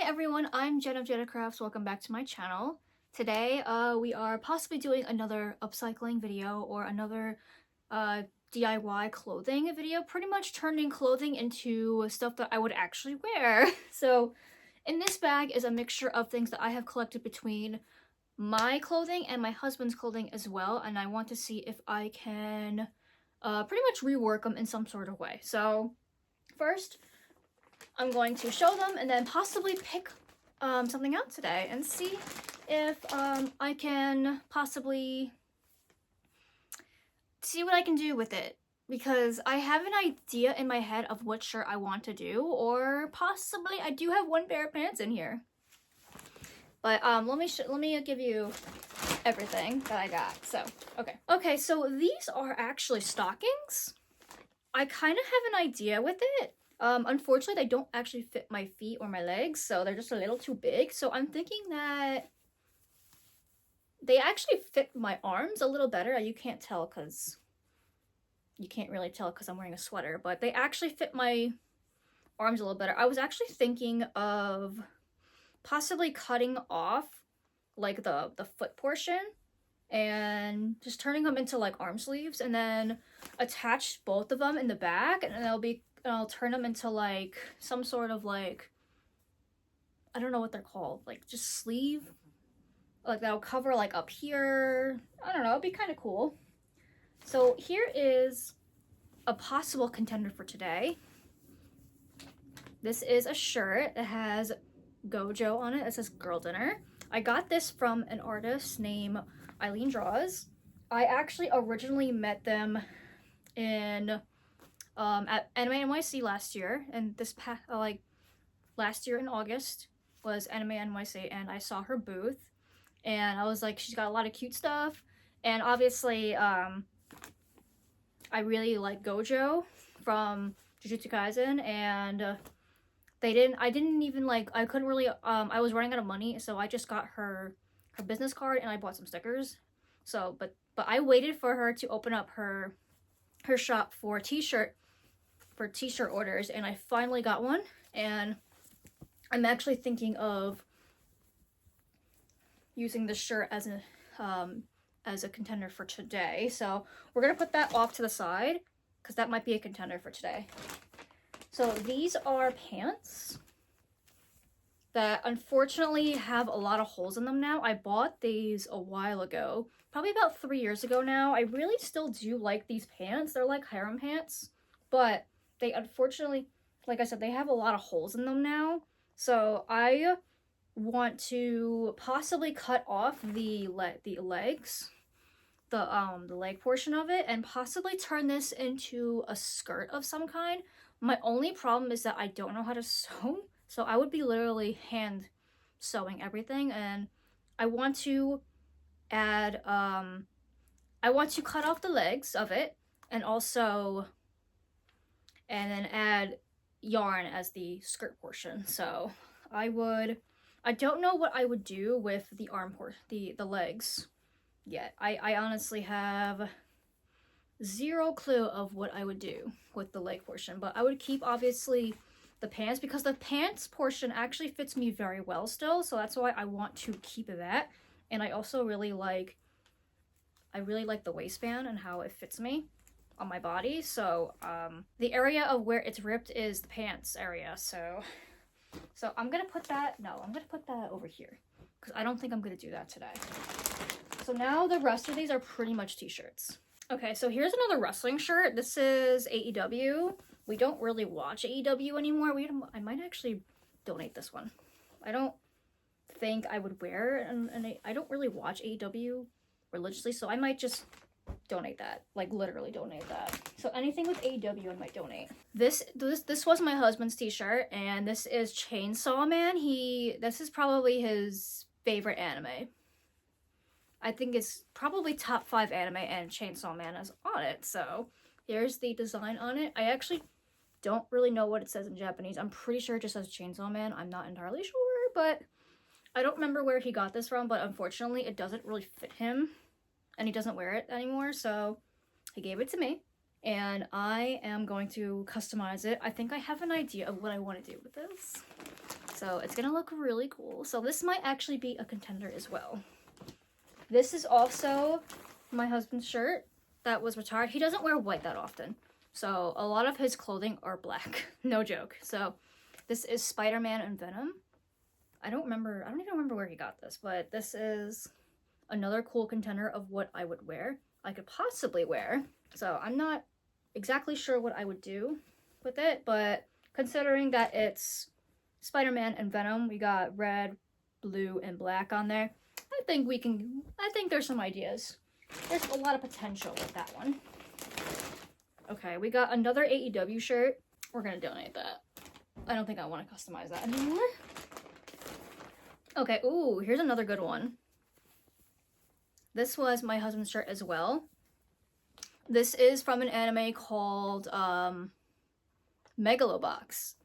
everyone, I'm Jen of Jenna Crafts. Welcome back to my channel. Today, we are possibly doing another upcycling video or another DIY clothing video, pretty much turning clothing into stuff that I would actually wear. So in this bag is a mixture of things that I have collected between my clothing and my husband's clothing as well, and I want to see if I can pretty much rework them in some sort of way. So first, I'm going to show them and then possibly pick something out today and see if I can possibly see what I can do with it, because I have an idea in my head of what shirt I want to do, or possibly I do have one pair of pants in here. But let me give you everything that I got. So okay, so these are actually stockings. I kind of have an idea with it. Unfortunately, they don't actually fit my feet or my legs, so they're just a little too big. So I'm thinking that they actually fit my arms a little better. You can't tell because you can't really tell because I'm wearing a sweater, but they actually fit my arms a little better. I was actually thinking of possibly cutting off like the foot portion and just turning them into like arm sleeves, and then attach both of them in the back, and I'll turn them into like some sort of like, I don't know what they're called, like just sleeve, like that'll cover like up here. I don't know, it'd be kind of cool. So here is a possible contender for today. This is a shirt that has Gojo on it. It says Girl Dinner. I got this from an artist named Eileen Draws. I actually originally met them in at Anime NYC last year, and this last year in August was Anime NYC, and I saw her booth, and I was like, she's got a lot of cute stuff, and obviously I really like Gojo from Jujutsu Kaisen, and I didn't even like, I couldn't really I was running out of money, so I just got her business card and I bought some stickers. So but I waited for her to open up her shop for t-shirt orders, and I finally got one, and I'm actually thinking of using this shirt as a contender for today. So we're gonna put that off to the side because that might be a contender for today. So these are pants that unfortunately have a lot of holes in them now. I bought these a while ago, probably about 3 years ago now. I really still do like these pants. They're like harem pants, but they unfortunately, like I said, they have a lot of holes in them now. So I want to possibly cut off the legs, the leg portion of it, and possibly turn this into a skirt of some kind. My only problem is that I don't know how to sew, so I would be literally hand sewing everything, and I want to add I want to cut off the legs of it, and then add yarn as the skirt portion. So I don't know what I would do with the the legs yet. I honestly have zero clue of what I would do with the leg portion, but I would keep obviously the pants because the pants portion actually fits me very well still, so that's why I want to keep that. And I also really like the waistband and how it fits me on my body. So the area of where it's ripped is the pants area, so I'm gonna put that over here because I don't think I'm gonna do that today. So now the rest of these are pretty much t-shirts. Okay, so here's another wrestling shirt. This is AEW. We don't really watch AEW anymore. I might actually donate this one. I don't think I would wear it, and I don't really watch AEW religiously, so I might just donate that. Like, literally donate that. So anything with AEW I might donate. This was my husband's t-shirt, and this is Chainsaw Man. This is probably his favorite anime. I think it's probably top 5 anime, and Chainsaw Man is on it. So here's the design on it. I actually don't really know what it says in Japanese. I'm pretty sure it just says Chainsaw Man. I'm not entirely sure, but I don't remember where he got this from, but unfortunately it doesn't really fit him, and he doesn't wear it anymore, so he gave it to me, and I am going to customize it. I think I have an idea of what I want to do with this. So it's gonna look really cool. So this might actually be a contender as well. This is also my husband's shirt that was retired. He doesn't wear white that often. So a lot of his clothing are black. No joke. So this is Spider-Man and Venom. I don't even remember where he got this, but this is another cool contender of what I would wear. I could possibly wear. So I'm not exactly sure what I would do with it, but considering that it's Spider-Man and Venom, we got red, blue, and black on there. I think there's some ideas. There's a lot of potential with that one. Okay, we got another AEW shirt. We're gonna donate that. I don't think I want to customize that anymore. Okay, ooh, here's another good one. This was my husband's shirt as well. This is from an anime called Megalobox.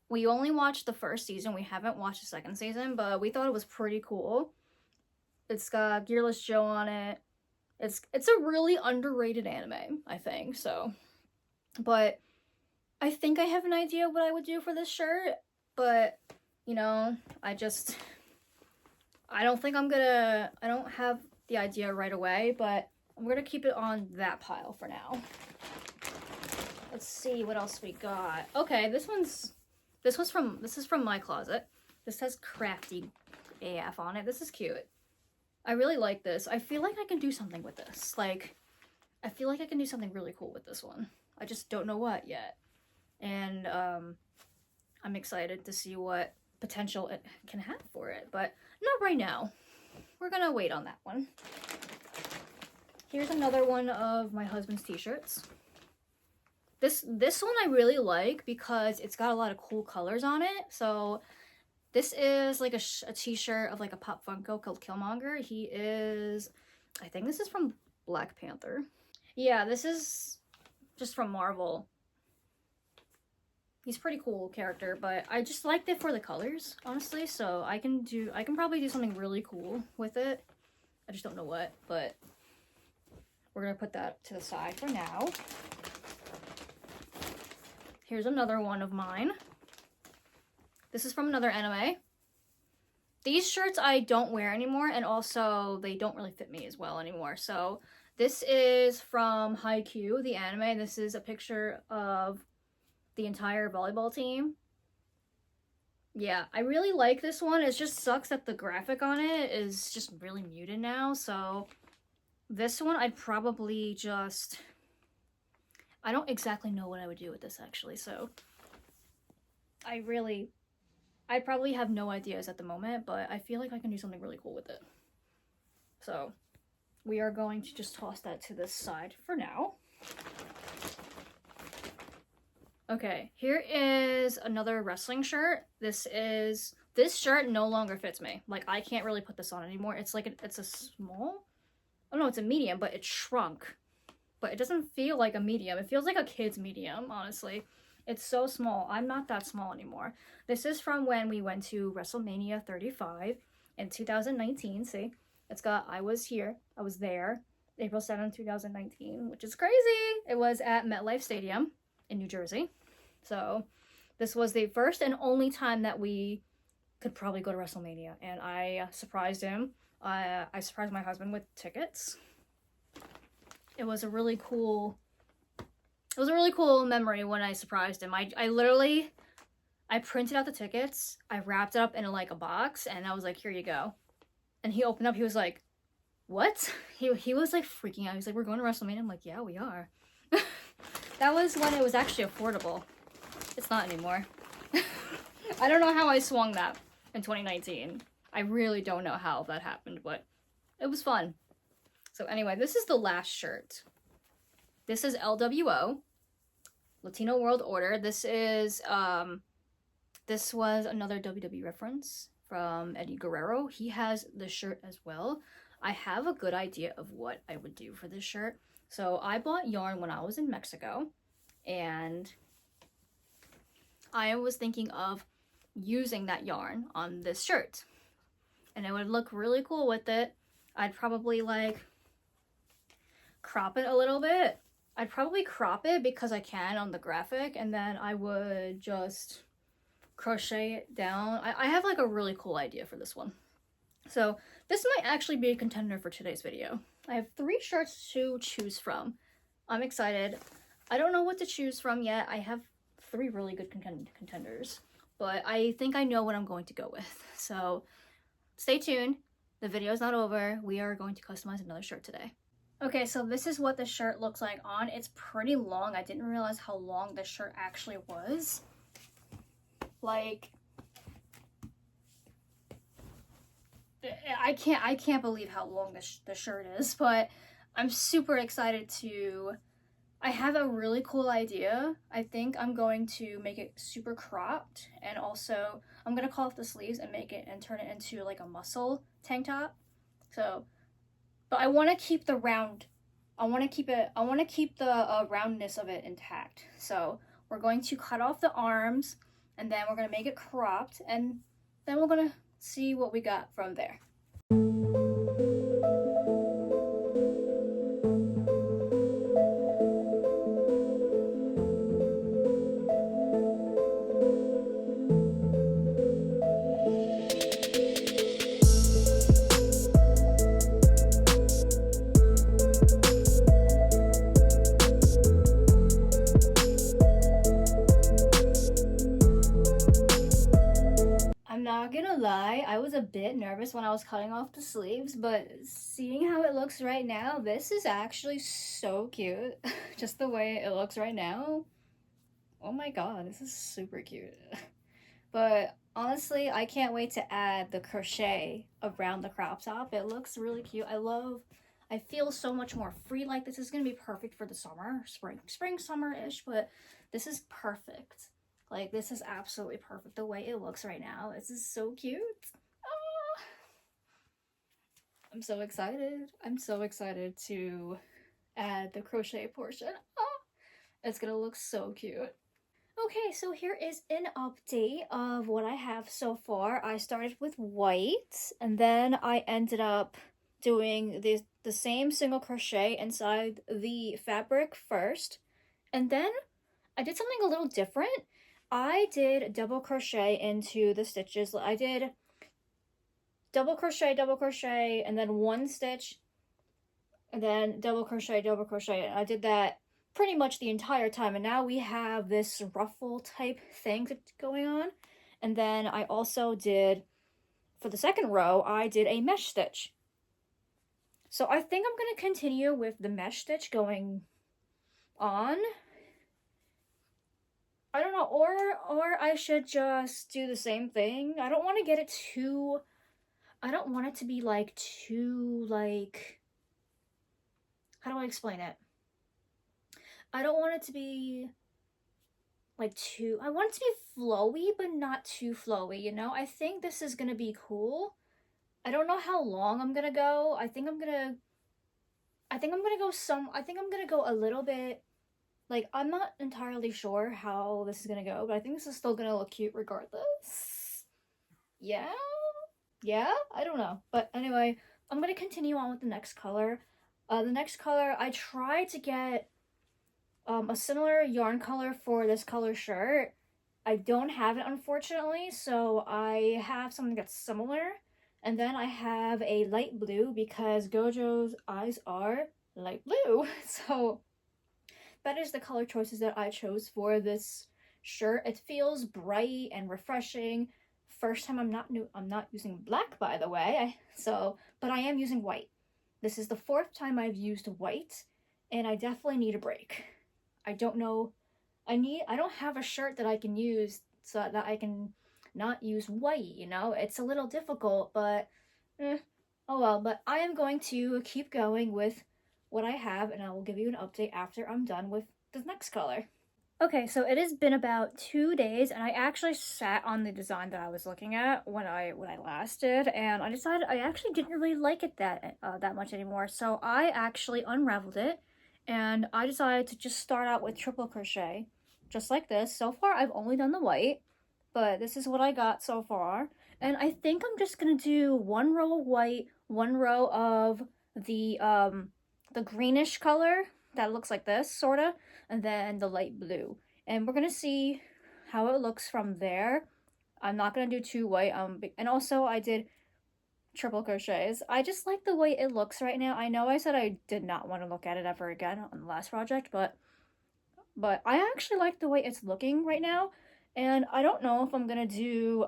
We only watched the first season. We haven't watched the second season, but we thought it was pretty cool. It's got Gearless Joe on it. It's a really underrated anime, I think, so. But I think I have an idea what I would do for this shirt, but, you know, I don't have the idea right away, but I'm gonna keep it on that pile for now. Let's see what else we got. Okay, this is from my closet. This has crafty AF on it. This is cute. I really like this. I feel like I can do something with this. Like, I feel like I can do something really cool with this one. I just don't know what yet. And I'm excited to see what potential it can have for it, but not right now. We're gonna wait on that one. Here's another one of my husband's t-shirts. This one I really like because it's got a lot of cool colors on it. So this is like a t-shirt of like a Pop Funko called Killmonger. I think this is from Black Panther. Yeah, this is just from Marvel. He's a pretty cool character, but I just liked it for the colors, honestly. So I can probably do something really cool with it. I just don't know what, but we're gonna put that to the side for now. Here's another one of mine. This is from another anime. These shirts I don't wear anymore, and also they don't really fit me as well anymore. So this is from Haikyuu, the anime. This is a picture of the entire volleyball team. Yeah, I really like this one. It just sucks that the graphic on it is just really muted now. So this one I'd probably just... I don't exactly know what I would do with this actually, so I probably have no ideas at the moment, but I feel like I can do something really cool with it. So we are going to just toss that to this side for now. Okay, here is another wrestling shirt. This shirt no longer fits me. Like, I can't really put this on anymore. It's like, it's a small? Oh no, it's a medium, but it shrunk. But it doesn't feel like a medium. It feels like a kid's medium, honestly. It's so small. I'm not that small anymore. This is from when we went to WrestleMania 35 in 2019. See, it's got, I was there, April 7th, 2019, which is crazy. It was at MetLife Stadium in New Jersey. So this was the first and only time that we could probably go to WrestleMania. And I surprised him. I surprised my husband with tickets. It was a really cool memory when I surprised him. I literally printed out the tickets, I wrapped it up in like a box, and I was like, here you go. And he opened up, he was like, what? He was like freaking out. He was like, we're going to WrestleMania. I'm like, yeah, we are. That was when it was actually affordable. It's not anymore. I don't know how I swung that in 2019. I really don't know how that happened, but it was fun. So anyway, this is the last shirt. This is LWO, Latino World Order. This was another WWE reference from Eddie Guerrero. He has the shirt as well. I have a good idea of what I would do for this shirt. So I bought yarn when I was in Mexico, and I was thinking of using that yarn on this shirt. And it would look really cool with it. I'd probably like crop it a little bit. I'd probably crop it because I can on the graphic, and then I would just crochet it down. I have like a really cool idea for this one. So this might actually be a contender for today's video. I have 3 shirts to choose from. I'm excited. I don't know what to choose from yet. I have 3 really good contenders, but I think I know what I'm going to go with. So stay tuned. The video's not over. We are going to customize another shirt today. Okay, so this is what the shirt looks like on. It's pretty long. I didn't realize how long the shirt actually was. Like, I can't believe how long the shirt is, but I'm super excited to. I have a really cool idea. I think I'm going to make it super cropped, and also I'm gonna call off the sleeves and make it and turn it into like a muscle tank top. So, but I want to keep the round. I want to keep the roundness of it intact. So we're going to cut off the arms, and then we're gonna make it cropped, and then we're gonna see what we got from there. I'm not gonna lie, I was a bit nervous when I was cutting off the sleeves, but seeing how it looks right now, this is actually so cute. Just the way it looks right now. Oh my god, this is super cute. But honestly, I can't wait to add the crochet around the crop top. It looks really cute. I feel so much more free. Like, this is gonna be perfect for the summer, spring, summer-ish, but this is perfect. Like, this is absolutely perfect the way it looks right now. This is so cute. Oh, I'm so excited. I'm so excited to add the crochet portion. Oh, it's gonna look so cute. Okay, so here is an update of what I have so far. I started with white, and then I ended up doing the same single crochet inside the fabric first, and then I did something a little different. I did double crochet into the stitches. I did double crochet, and then 1 stitch, and then double crochet, and I did that pretty much the entire time, and now we have this ruffle type thing going on. And then I also did, for the second row, I did a mesh stitch. So I think I'm going to continue with the mesh stitch going on. I don't know, or I should just do the same thing. I don't want to get it too, I don't want it to be like too, like, how do I explain it? I don't want it to be like too, I want it to be flowy, but not too flowy, you know? I think this is gonna be cool. I don't know how long I'm gonna go. I think I'm gonna go a little bit. Like, I'm not entirely sure how this is gonna go, but I think this is still gonna look cute regardless. Yeah? Yeah? I don't know. But anyway, I'm gonna continue on with the next color. The next color, I tried to get a similar yarn color for this color shirt. I don't have it, unfortunately, so I have something that's similar. And then I have a light blue because Gojo's eyes are light blue. So that is the color choices that I chose for this shirt. It feels bright and refreshing. First time I'm not using black, by the way. But I am using white. This is the 4th time I've used white, and I definitely need a break. I don't know. I don't have a shirt that I can use so that I can not use white, you know? It's a little difficult, but oh well. But I am going to keep going with what I have, and I will give you an update after I'm done with the next color. Okay, so it has been about 2 days, and I actually sat on the design that I was looking at when I last did, and I decided I actually didn't really like it that much anymore. So I actually unraveled it, and I decided to just start out with triple crochet, just like this. So far, I've only done the white, but this is what I got so far. And I think I'm just gonna do 1 row of white, 1 row of the greenish color that looks like this, sorta, and then the light blue. And we're gonna see how it looks from there. I'm not gonna do too white. And also I did triple crochets. I just like the way it looks right now. I know I said I did not want to look at it ever again on the last project, but I actually like the way it's looking right now. And I don't know if I'm gonna do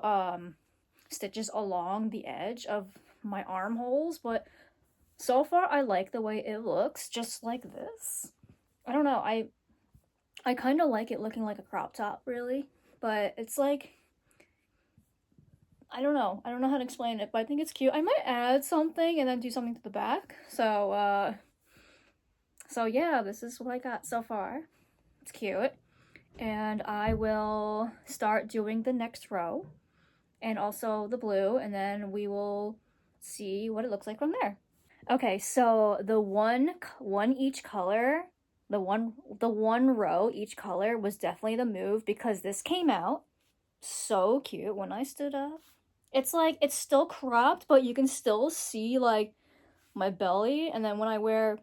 stitches along the edge of my armholes, but so far I like the way it looks, just like this. I don't know, I kind of like it looking like a crop top, really, but it's like, I don't know how to explain it, but I think it's cute. I might add something and then do something to the back. So yeah, this is what I got so far. It's cute. And I will start doing the next row and also the blue, and then we will see what it looks like from there. Okay, so the one each color, the one row each color was definitely the move, because this came out so cute when I stood up. It's like, it's still cropped, but you can still see like my belly, and then when I wear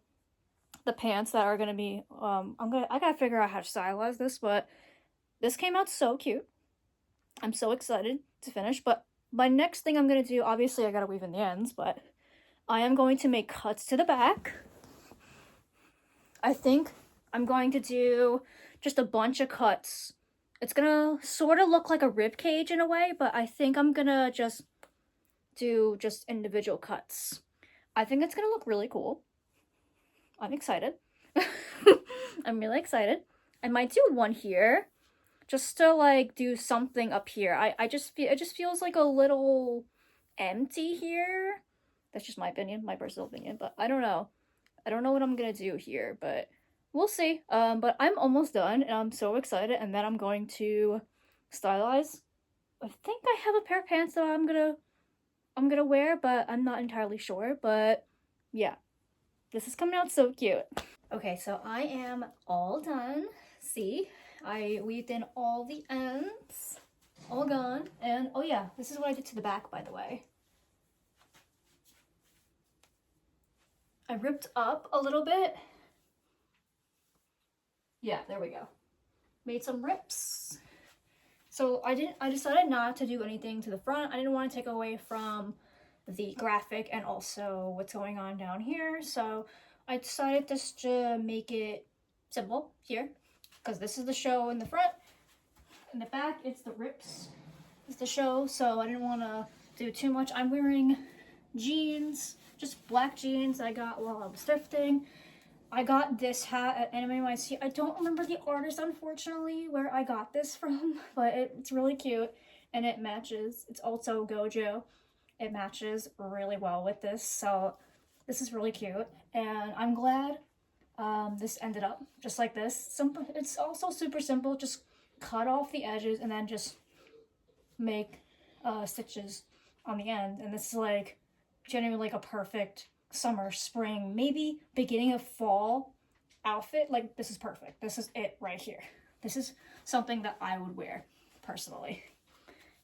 the pants that are gonna be I gotta figure out how to stylize this, but this came out so cute. I'm so excited to finish. But my next thing I'm gonna do, obviously I gotta weave in the ends, but I am going to make cuts to the back. I think I'm going to do just a bunch of cuts. It's gonna sort of look like a rib cage in a way, but I think I'm gonna just do just individual cuts. I think it's gonna look really cool. I'm excited. I'm really excited. I might do one here just to like do something up here. I just feel, it just feels like a little empty here. That's just my opinion, my personal opinion, but I don't know. I don't know what I'm gonna do here, but we'll see. But I'm almost done and I'm so excited, and then I'm going to stylize. I think I have a pair of pants that I'm gonna wear, but I'm not entirely sure. But yeah, this is coming out so cute. Okay, so I am all done. See, I weaved in all the ends, all gone. And oh yeah, this is what I did to the back, by the way. I ripped up a little bit. Yeah, there we go. Made some rips. So I decided not to do anything to the front. I didn't want to take away from the graphic and also what's going on down here. So I decided just to make it simple here, because this is the show in the front. In the back, it's the rips. It's the show, so I didn't want to do too much. I'm wearing jeans, just black jeans I got while I was thrifting. I got this hat at Anime NYC. I don't remember the artist, unfortunately, where I got this from, but it's really cute, and it matches. It's also Gojo. It matches really well with this, so this is really cute, and I'm glad this ended up just like this. Simple. It's also super simple. Just cut off the edges and then just make stitches on the end, and this is like genuinely like a perfect summer, spring, maybe beginning of fall outfit. Like, this is perfect. This is it right here. This is something that I would wear personally,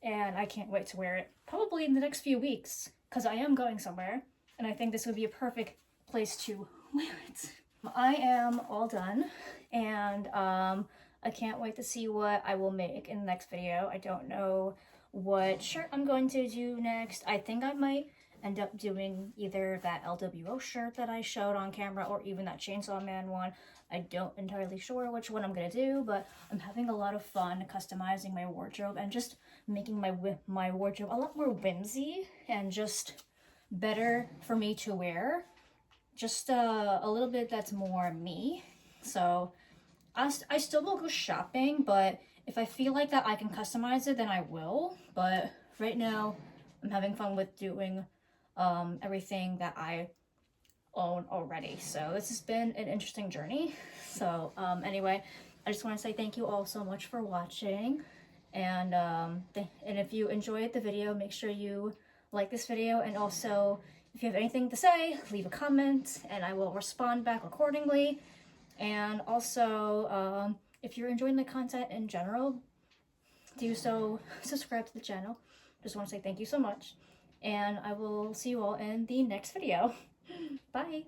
and I can't wait to wear it probably in the next few weeks, because I am going somewhere and I think this would be a perfect place to wear it. I am all done, and I can't wait to see what I will make in the next video. I don't know what shirt I'm going to do next. I think I might end up doing either that LWO shirt that I showed on camera or even that Chainsaw Man one. I don't entirely sure which one I'm gonna do, but I'm having a lot of fun customizing my wardrobe and just making my wardrobe a lot more whimsy and just better for me to wear. Just a little bit that's more me. So I still will go shopping, but if I feel like that I can customize it, then I will. But right now, I'm having fun with doing everything that I own already. So this has been an interesting journey. So anyway, I just want to say thank you all so much for watching. And if you enjoyed the video, make sure you like this video, and also if you have anything to say, leave a comment and I will respond back accordingly. And also, if you're enjoying the content in general, do so, subscribe to the channel. Just want to say thank you so much, and I will see you all in the next video. Bye!